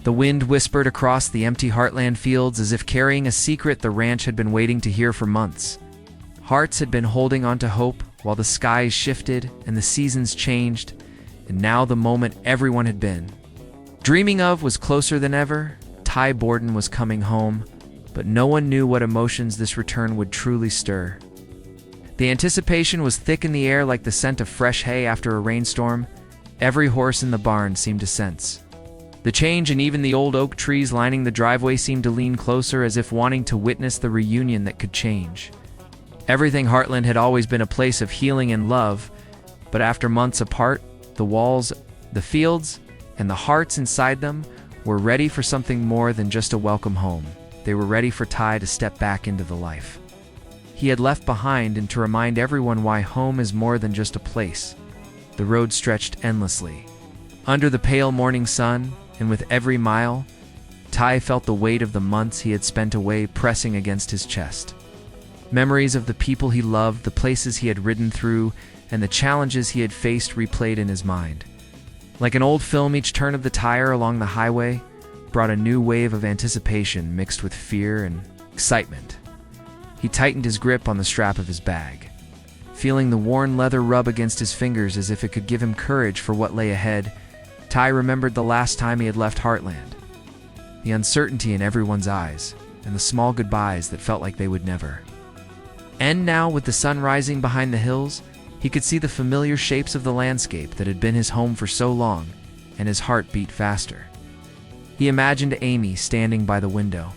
The wind whispered across the empty Heartland fields as if carrying a secret the ranch had been waiting to hear for months. Hearts had been holding on to hope while the skies shifted and the seasons changed, and now the moment everyone had been dreaming of was closer than ever. Ty Borden was coming home, but no one knew what emotions this return would truly stir. The anticipation was thick in the air like the scent of fresh hay after a rainstorm. Every horse in the barn seemed to sense the change, and even the old oak trees lining the driveway seemed to lean closer as if wanting to witness the reunion that could change everything. Heartland had always been a place of healing and love, but after months apart, the walls, the fields, and the hearts inside them were ready for something more than just a welcome home. They were ready for Ty to step back into the life he had left behind and to remind everyone why home is more than just a place. The road stretched endlessly under the pale morning sun, and with every mile, Ty felt the weight of the months he had spent away pressing against his chest. Memories of the people he loved, the places he had ridden through, and the challenges he had faced replayed in his mind. Like an old film, each turn of the tire along the highway brought a new wave of anticipation mixed with fear and excitement. He tightened his grip on the strap of his bag, feeling the worn leather rub against his fingers as if it could give him courage for what lay ahead. Ty remembered the last time he had left Heartland, the uncertainty in everyone's eyes, and the small goodbyes that felt like they would never end. Now, with the sun rising behind the hills, he could see the familiar shapes of the landscape that had been his home for so long, and his heart beat faster. He imagined Amy standing by the window,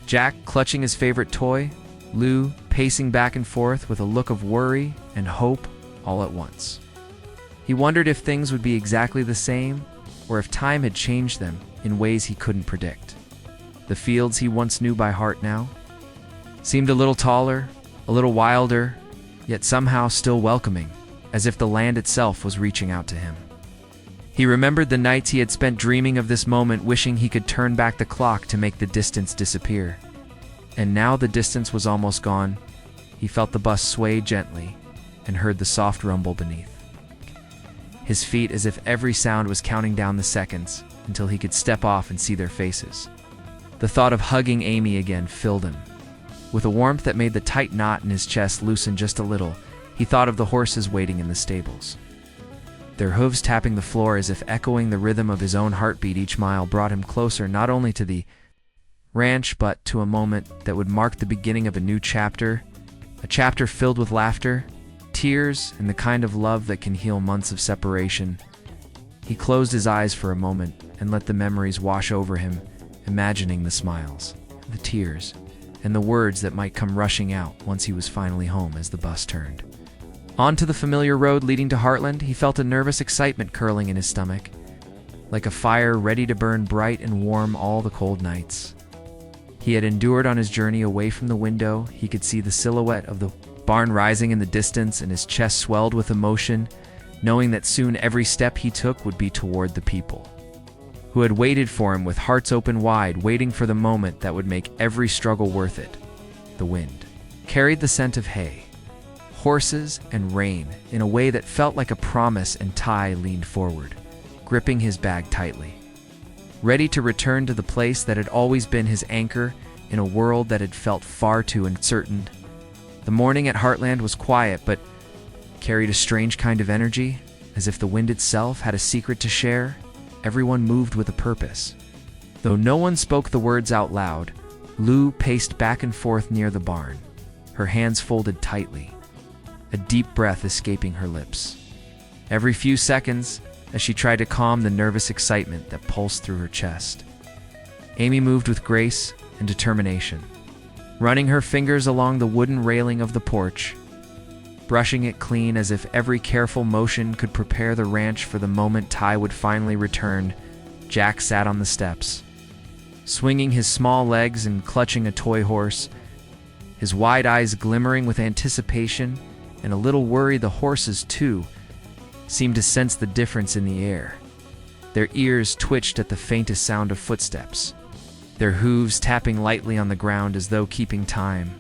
Jack clutching his favorite toy, Lou pacing back and forth with a look of worry and hope all at once. He wondered if things would be exactly the same, or if time had changed them in ways he couldn't predict. The fields he once knew by heart now seemed a little taller, a little wilder, yet somehow still welcoming, as if the land itself was reaching out to him. He remembered the nights he had spent dreaming of this moment, wishing he could turn back the clock to make the distance disappear. And now the distance was almost gone. He felt the bus sway gently and heard the soft rumble beneath his feet, as if every sound was counting down the seconds until he could step off and see their faces. The thought of hugging Amy again filled him with a warmth that made the tight knot in his chest loosen just a little. He thought of the horses waiting in the stables, their hooves tapping the floor as if echoing the rhythm of his own heartbeat. Each mile brought him closer not only to the ranch but to a moment that would mark the beginning of a new chapter, a chapter filled with laughter, tears, and the kind of love that can heal months of separation. He closed his eyes for a moment and let the memories wash over him, imagining the smiles, the tears, and the words that might come rushing out once he was finally home. As the bus turned onto the familiar road leading to Heartland, he felt a nervous excitement curling in his stomach, like a fire ready to burn bright and warm all the cold nights he had endured on his journey away from the window. He could see the silhouette of the barn rising in the distance, and his chest swelled with emotion, knowing that soon every step he took would be toward the people who had waited for him with hearts open wide, waiting for the moment that would make every struggle worth it. The wind carried the scent of hay, horses, and rain in a way that felt like a promise, and Ty leaned forward, gripping his bag tightly, ready to return to the place that had always been his anchor in a world that had felt far too uncertain. The morning at Heartland was quiet, but carried a strange kind of energy, as if the wind itself had a secret to share. Everyone moved with a purpose. Though no one spoke the words out loud, Lou paced back and forth near the barn, her hands folded tightly, a deep breath escaping her lips every few seconds as she tried to calm the nervous excitement that pulsed through her chest. Amy moved with grace and determination, running her fingers along the wooden railing of the porch, brushing it clean as if every careful motion could prepare the ranch for the moment Ty would finally return. Jack sat on the steps, swinging his small legs and clutching a toy horse, his wide eyes glimmering with anticipation and a little worry. The horses, too, seemed to sense the difference in the air. Their ears twitched at the faintest sound of footsteps, their hooves tapping lightly on the ground as though keeping time.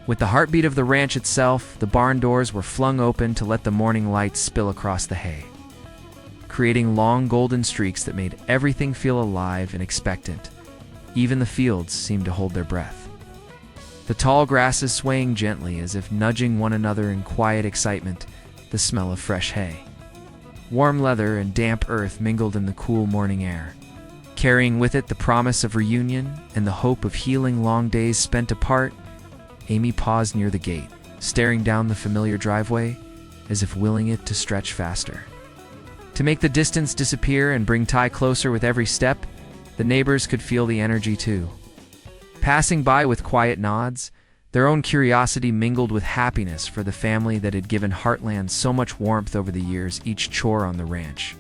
With the heartbeat of the ranch itself, the barn doors were flung open to let the morning light spill across the hay, creating long golden streaks that made everything feel alive and expectant. Even the fields seemed to hold their breath. The tall grasses swaying gently as if nudging one another in quiet excitement, the smell of fresh hay. Warm leather and damp earth mingled in the cool morning air, carrying with it the promise of reunion and the hope of healing long days spent apart. Amy paused near the gate, staring down the familiar driveway, as if willing it to stretch faster. To make the distance disappear and bring Ty closer with every step, the neighbors could feel the energy too. Passing by with quiet nods, their own curiosity mingled with happiness for the family that had given Heartland so much warmth over the years, each chore on the ranch.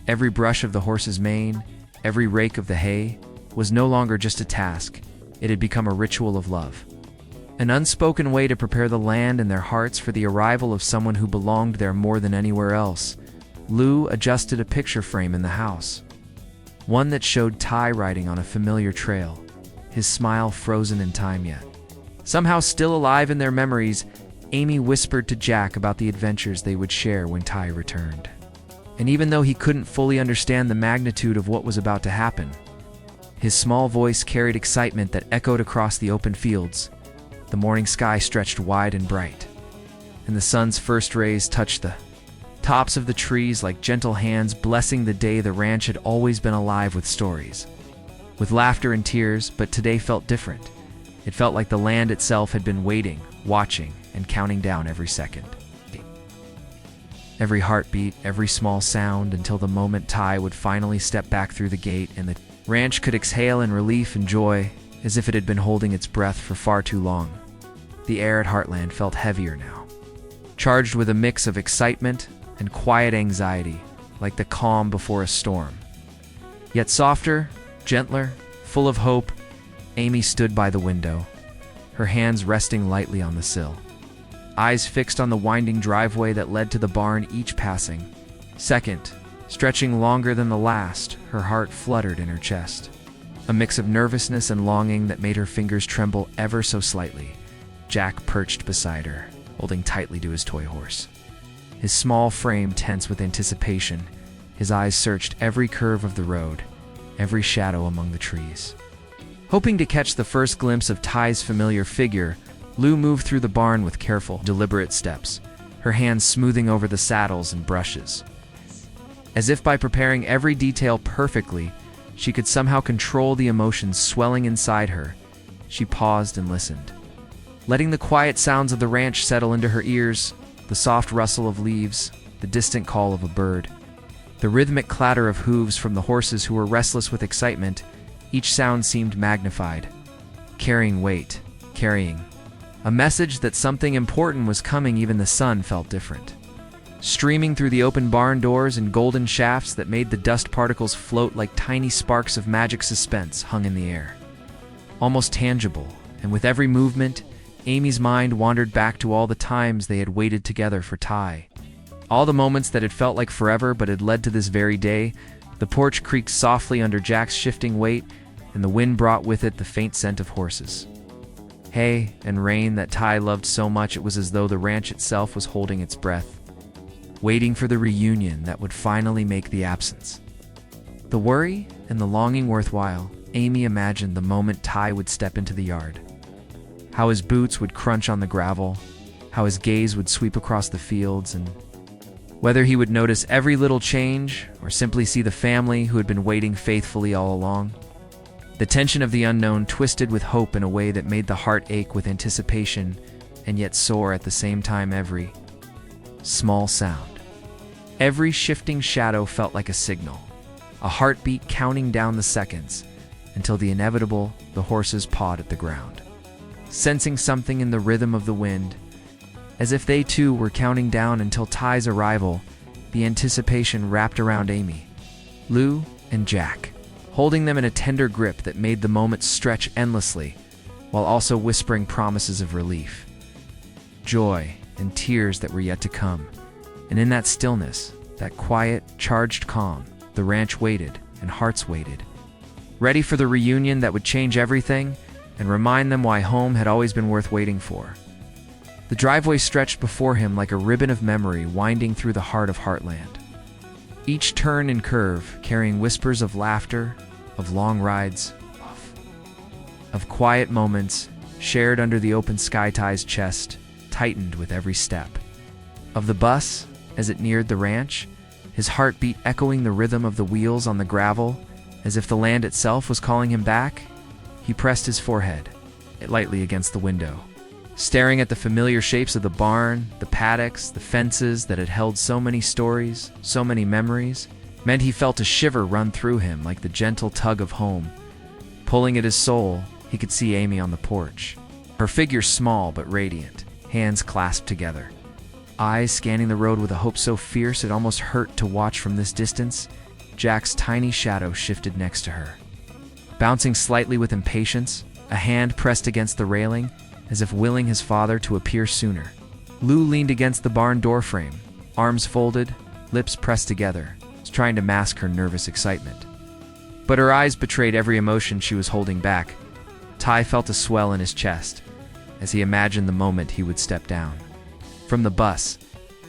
Every brush of the horse's mane, every rake of the hay, was no longer just a task. It had become a ritual of love. An unspoken way to prepare the land and their hearts for the arrival of someone who belonged there more than anywhere else. Lou adjusted a picture frame in the house, one that showed Ty riding on a familiar trail, his smile frozen in time yet. Somehow still alive in their memories, Amy whispered to Jack about the adventures they would share when Ty returned. And even though he couldn't fully understand the magnitude of what was about to happen, his small voice carried excitement that echoed across the open fields. The morning sky stretched wide and bright, and the sun's first rays touched the tops of the trees like gentle hands blessing the day. The ranch had always been alive with stories, with laughter and tears, but today felt different. It felt like the land itself had been waiting, watching, and counting down every second. Every heartbeat, every small sound, until the moment Ty would finally step back through the gate and the ranch could exhale in relief and joy, as if it had been holding its breath for far too long. The air at Heartland felt heavier now, charged with a mix of excitement and quiet anxiety, like the calm before a storm. Yet softer, gentler, full of hope, Amy stood by the window, her hands resting lightly on the sill, eyes fixed on the winding driveway that led to the barn, each passing second stretching longer than the last. Her heart fluttered in her chest, a mix of nervousness and longing that made her fingers tremble ever so slightly. Jack perched beside her, holding tightly to his toy horse, his small frame tense with anticipation. His eyes searched every curve of the road, every shadow among the trees. Hoping to catch the first glimpse of Ty's familiar figure, Lou moved through the barn with careful, deliberate steps, her hands smoothing over the saddles and brushes. As if by preparing every detail perfectly, she could somehow control the emotions swelling inside her. She paused and listened, letting the quiet sounds of the ranch settle into her ears, the soft rustle of leaves, the distant call of a bird, the rhythmic clatter of hooves from the horses who were restless with excitement. Each sound seemed magnified, carrying weight, carrying a message that something important was coming. Even the sun felt different, streaming through the open barn doors in golden shafts that made the dust particles float like tiny sparks of magic. Suspense hung in the air, almost tangible, and with every movement, Amy's mind wandered back to all the times they had waited together for Ty. All the moments that had felt like forever but had led to this very day. The porch creaked softly under Jack's shifting weight, and the wind brought with it the faint scent of horses, hay, and rain that Ty loved so much. It was as though the ranch itself was holding its breath, waiting for the reunion that would finally make the absence, the worry, and the longing worthwhile. Amy imagined the moment Ty would step into the yard, how his boots would crunch on the gravel, how his gaze would sweep across the fields, and whether he would notice every little change or simply see the family who had been waiting faithfully all along. The tension of the unknown twisted with hope in a way that made the heart ache with anticipation and yet soar at the same time. Every small sound, every shifting shadow felt like a signal, a heartbeat counting down the seconds until the inevitable. The horses pawed at the ground, sensing something in the rhythm of the wind, as if they too were counting down until Ty's arrival. The anticipation wrapped around Amy, Lou, and Jack, holding them in a tender grip that made the moments stretch endlessly, while also whispering promises of relief, joy, and tears that were yet to come. And in that stillness, that quiet, charged calm, the ranch waited, and hearts waited, ready for the reunion that would change everything and remind them why home had always been worth waiting for. The driveway stretched before him like a ribbon of memory winding through the heart of Heartland. each turn and curve carrying whispers of laughter, of long rides, of quiet moments shared under the open sky. Ty's chest tightened with every step. Of the bus, as it neared the ranch, his heartbeat echoing the rhythm of the wheels on the gravel, as if the land itself was calling him back. He pressed his forehead lightly against the window, staring at the familiar shapes of the barn, the paddocks, the fences that had held so many stories, so many memories. Meant he felt a shiver run through him like the gentle tug of home. Pulling at his soul, he could see Amy on the porch, her figure small but radiant, hands clasped together, eyes scanning the road with a hope so fierce it almost hurt to watch from this distance. Jack's tiny shadow shifted next to her, bouncing slightly with impatience, a hand pressed against the railing, as if willing his father to appear sooner. Lou leaned against the barn doorframe, arms folded, lips pressed together, trying to mask her nervous excitement. But her eyes betrayed every emotion she was holding back. Ty felt a swell in his chest as he imagined the moment he would step down from the bus,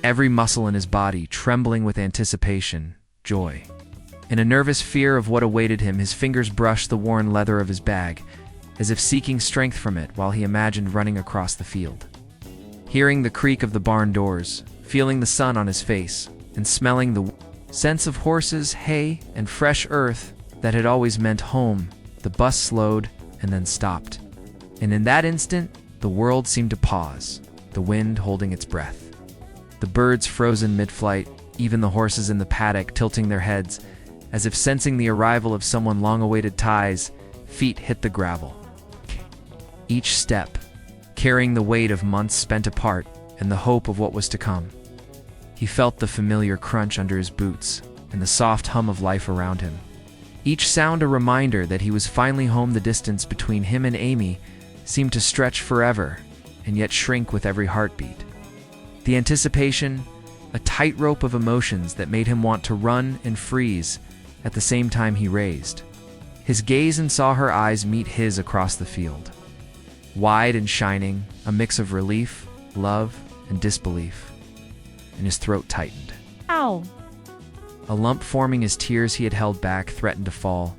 every muscle in his body trembling with anticipation, joy, and a nervous fear of what awaited him. His fingers brushed the worn leather of his bag, as if seeking strength from it while he imagined running across the field. Hearing the creak of the barn doors, feeling the sun on his face, and smelling the sense of horses, hay, and fresh earth that had always meant home, the bus slowed and then stopped. And in that instant, the world seemed to pause, the wind holding its breath, the birds frozen mid-flight, even the horses in the paddock tilting their heads, as if sensing the arrival of someone long awaited. Ty's feet hit the gravel, each step carrying the weight of months spent apart and the hope of what was to come. He felt the familiar crunch under his boots and the soft hum of life around him, each sound a reminder that he was finally home. The distance between him and Amy seemed to stretch forever and yet shrink with every heartbeat. The anticipation, a tightrope of emotions that made him want to run and freeze at the same time. He raised his gaze and saw her eyes meet his across the field, wide and shining, a mix of relief, love, and disbelief, and his throat tightened. Ow! A lump forming as tears he had held back threatened to fall.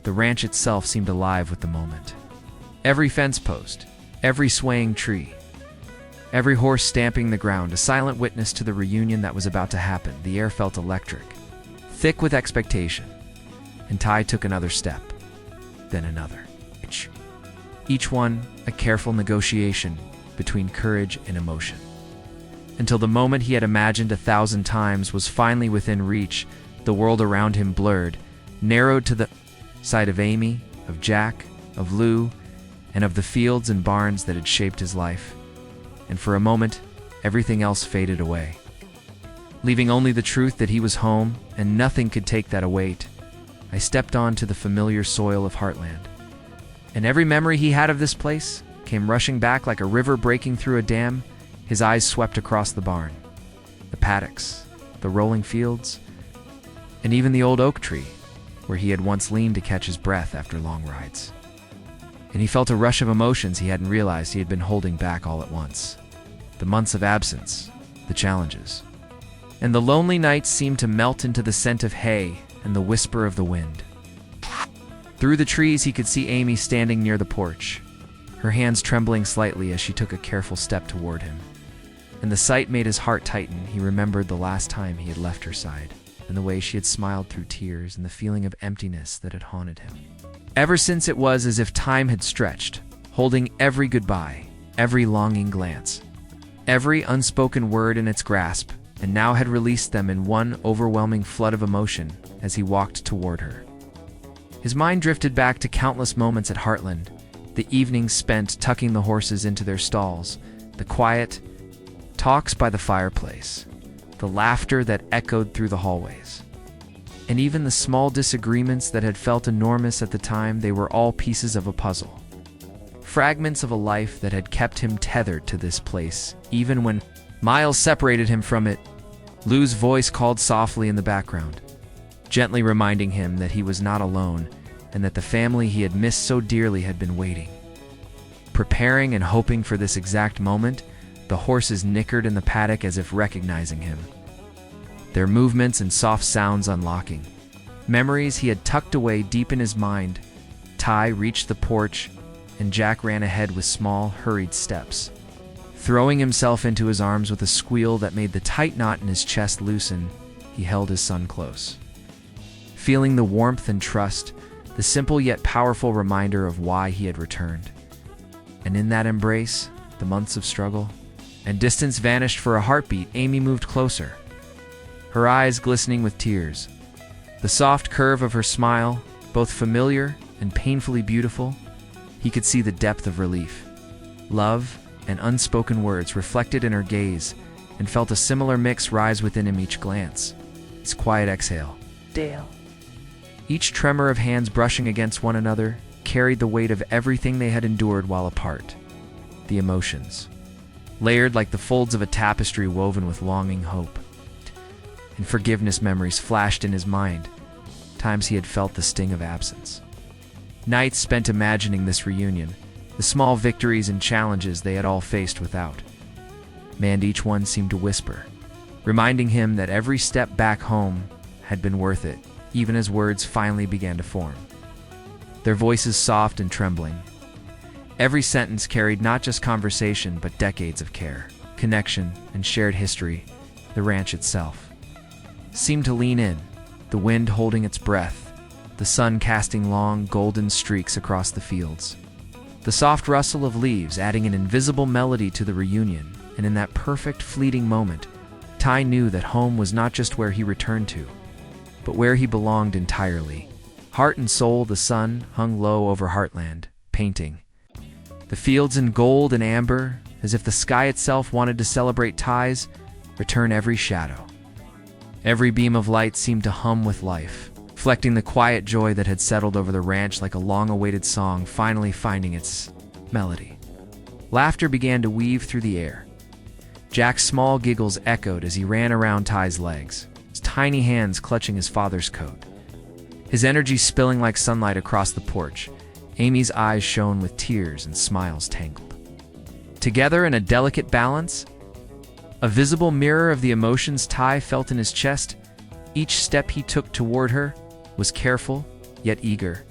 The ranch itself seemed alive with the moment. Every fence post, every swaying tree, every horse stamping the ground, a silent witness to the reunion that was about to happen. The air felt electric, thick with expectation, and Ty took another step, then another. Each one a careful negotiation between courage and emotion, until the moment he had imagined 1,000 times was finally within reach. The world around him blurred, narrowed to the sight of Amy, of Jack, of Lou, and of the fields and barns that had shaped his life. And for a moment, everything else faded away, leaving only the truth that he was home, and nothing could take that away. I stepped onto the familiar soil of Heartland, and every memory he had of this place came rushing back like a river breaking through a dam. His eyes swept across the barn, the paddocks, the rolling fields, and even the old oak tree where he had once leaned to catch his breath after long rides. And he felt a rush of emotions he hadn't realized he had been holding back all at once. The months of absence, the challenges, and the lonely nights seemed to melt into the scent of hay and the whisper of the wind. Through the trees he could see Amy standing near the porch, her hands trembling slightly as she took a careful step toward him. And the sight made his heart tighten. He remembered the last time he had left her side, and the way she had smiled through tears, and the feeling of emptiness that had haunted him. Ever since, it was as if time had stretched, holding every goodbye, every longing glance, every unspoken word in its grasp, and now had released them in one overwhelming flood of emotion as he walked toward her. His mind drifted back to countless moments at Heartland, the evenings spent tucking the horses into their stalls, the quiet talks by the fireplace, the laughter that echoed through the hallways, and even the small disagreements that had felt enormous at the time. They were all pieces of a puzzle, fragments of a life that had kept him tethered to this place, even when miles separated him from it. Lou's voice called softly in the background, gently reminding him that he was not alone and that the family he had missed so dearly had been waiting. Preparing and hoping for this exact moment, the horses nickered in the paddock as if recognizing him. their movements and soft sounds unlocking. Memories he had tucked away deep in his mind. Ty reached the porch, and Jack ran ahead with small, hurried steps. Throwing himself into his arms with a squeal that made the tight knot in his chest loosen, he held his son close. Feeling the warmth and trust, the simple yet powerful reminder of why he had returned. And in that embrace, the months of struggle and distance vanished for a heartbeat. Amy moved closer, her eyes glistening with tears. The soft curve of her smile, both familiar and painfully beautiful, he could see the depth of relief, love, and unspoken words reflected in her gaze, and felt a similar mix rise within him each glance. His quiet exhale. Dale. Each tremor of hands brushing against one another carried the weight of everything they had endured while apart. The emotions, layered like the folds of a tapestry woven with longing, hope, and forgiveness. Memories flashed in his mind, times he had felt the sting of absence. Nights spent imagining this reunion, the small victories and challenges they had all faced without. And each one seemed to whisper, reminding him that every step back home had been worth it, even as words finally began to form. Their voices soft and trembling. Every sentence carried not just conversation, but decades of care, connection, and shared history. The ranch itself seemed to lean in, the wind holding its breath, the sun casting long, golden streaks across the fields. The soft rustle of leaves adding an invisible melody to the reunion, and in that perfect, fleeting moment, Ty knew that home was not just where he returned to, but where he belonged entirely. Heart and soul, the sun hung low over Heartland, painting the fields in gold and amber, as if the sky itself wanted to celebrate Ty's return. Every shadow, every beam of light seemed to hum with life, reflecting the quiet joy that had settled over the ranch like a long-awaited song finally finding its melody. Laughter began to weave through the air. Jack's small giggles echoed as he ran around Ty's legs, his tiny hands clutching his father's coat. His energy spilling like sunlight across the porch, Amy's eyes shone with tears and smiles tangled together in a delicate balance, a visible mirror of the emotions Ty felt in his chest. Each step he took toward her was careful, yet eager,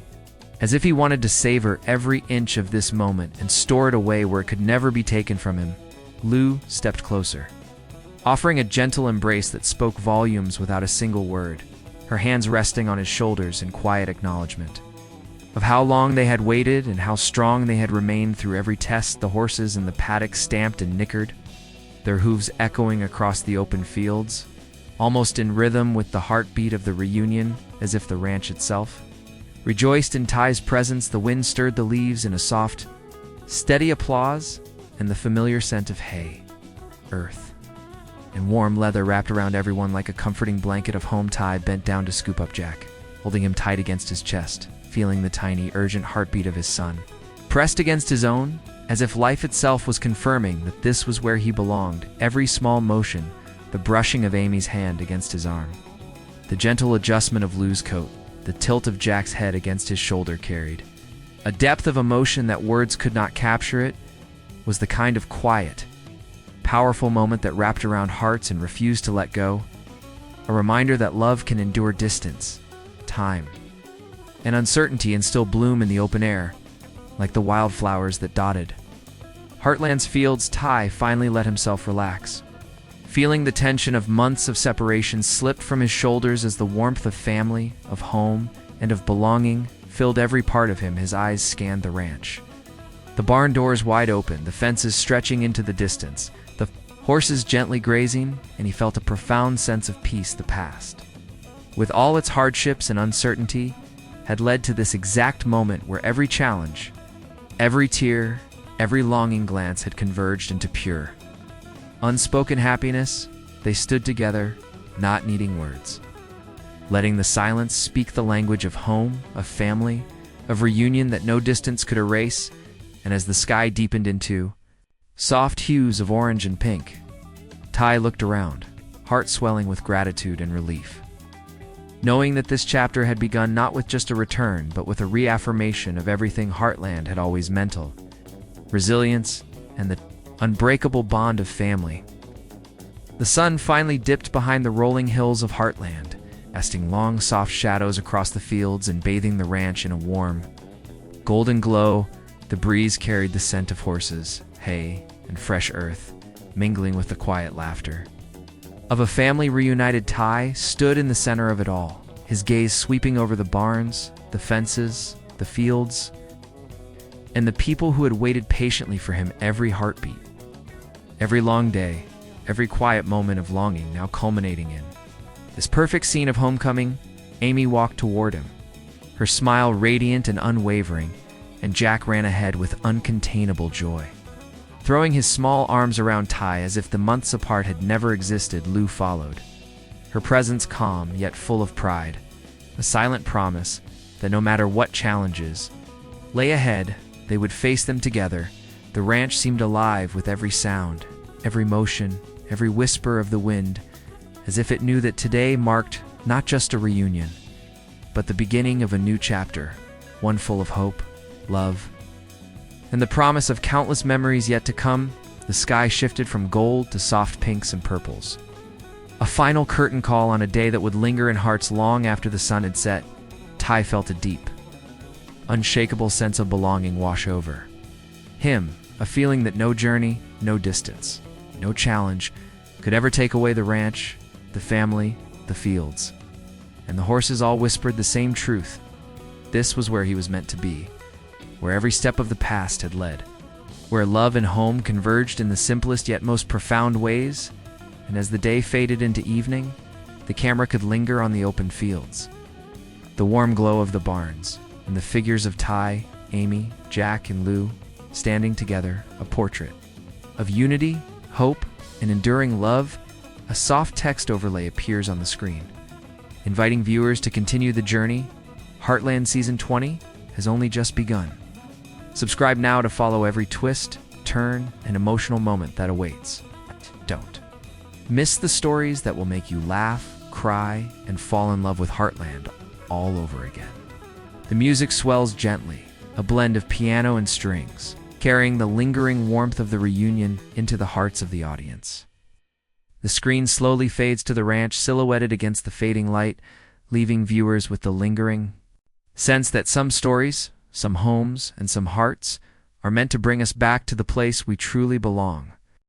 as if he wanted to savor every inch of this moment and store it away where it could never be taken from him. Lou stepped closer, offering a gentle embrace that spoke volumes without a single word, her hands resting on his shoulders in quiet acknowledgement of how long they had waited and how strong they had remained through every test. The horses in the paddock stamped and nickered, their hooves echoing across the open fields, almost in rhythm with the heartbeat of the reunion, as if the ranch itself rejoiced in Ty's presence. The wind stirred the leaves in a soft, steady applause, and the familiar scent of hay, earth, and warm leather wrapped around everyone like a comforting blanket of home. Ty bent down to scoop up Jack, holding him tight against his chest, feeling the tiny, urgent heartbeat of his son pressed against his own, as if life itself was confirming that this was where he belonged. Every small motion, the brushing of Amy's hand against his arm, the gentle adjustment of Lou's coat, the tilt of Jack's head against his shoulder carried a depth of emotion that words could not capture. It was the kind of quiet, powerful moment that wrapped around hearts and refused to let go, a reminder that love can endure distance, time, and uncertainty and still bloom in the open air, like the wildflowers that dotted Heartland's fields. Ty finally let himself relax, feeling the tension of months of separation slipped from his shoulders as the warmth of family, of home, and of belonging filled every part of him. His eyes scanned the ranch, the barn doors wide open, the fences stretching into the distance, the horses gently grazing, and he felt a profound sense of peace. The past, with all its hardships and uncertainty, had led to this exact moment where every challenge, every tear, every longing glance had converged into pure, unspoken happiness. They stood together, not needing words, letting the silence speak the language of home, of family, of reunion that no distance could erase. And as the sky deepened into soft hues of orange and pink, Ty looked around, heart swelling with gratitude and relief, knowing that this chapter had begun not with just a return, but with a reaffirmation of everything Heartland had always meant: resilience and the unbreakable bond of family. The sun finally dipped behind the rolling hills of Heartland, casting long, soft shadows across the fields and bathing the ranch in a warm, golden glow. The breeze carried the scent of horses, hay, and fresh earth, mingling with the quiet laughter of a family reunited. Ty stood in the center of it all, his gaze sweeping over the barns, the fences, the fields, and the people who had waited patiently for him. Every heartbeat, every long day, every quiet moment of longing now culminating in this perfect scene of homecoming. Amy walked toward him, her smile radiant and unwavering, and Jack ran ahead with uncontainable joy. Throwing his small arms around Ty as if the months apart had never existed, Lou followed, her presence calm yet full of pride, a silent promise that no matter what challenges lay ahead, they would face them together. The ranch seemed alive with every sound, every motion, every whisper of the wind, as if it knew that today marked not just a reunion, but the beginning of a new chapter, one full of hope, love, and the promise of countless memories yet to come. The sky shifted from gold to soft pinks and purples. A final curtain call on a day that would linger in hearts long after the sun had set. Ty felt a deep, unshakable sense of belonging wash over him, a feeling that no journey, no distance, no challenge could ever take away. The ranch, the family, the fields, and the horses all whispered the same truth. This was where he was meant to be, where every step of the past had led, where love and home converged in the simplest yet most profound ways. And as the day faded into evening, the camera could linger on the open fields, the warm glow of the barns, and the figures of Ty, Amy, Jack, and Lou standing together, a portrait of unity, hope, and enduring love. A soft text overlay appears on the screen, inviting viewers to continue the journey. Heartland Season 20 has only just begun. Subscribe now to follow every twist, turn, and emotional moment that awaits. Don't miss the stories that will make you laugh, cry, and fall in love with Heartland all over again. The music swells gently, a blend of piano and strings, carrying the lingering warmth of the reunion into the hearts of the audience. The screen slowly fades to the ranch silhouetted against the fading light, leaving viewers with the lingering sense that some stories, some homes, and some hearts are meant to bring us back to the place we truly belong.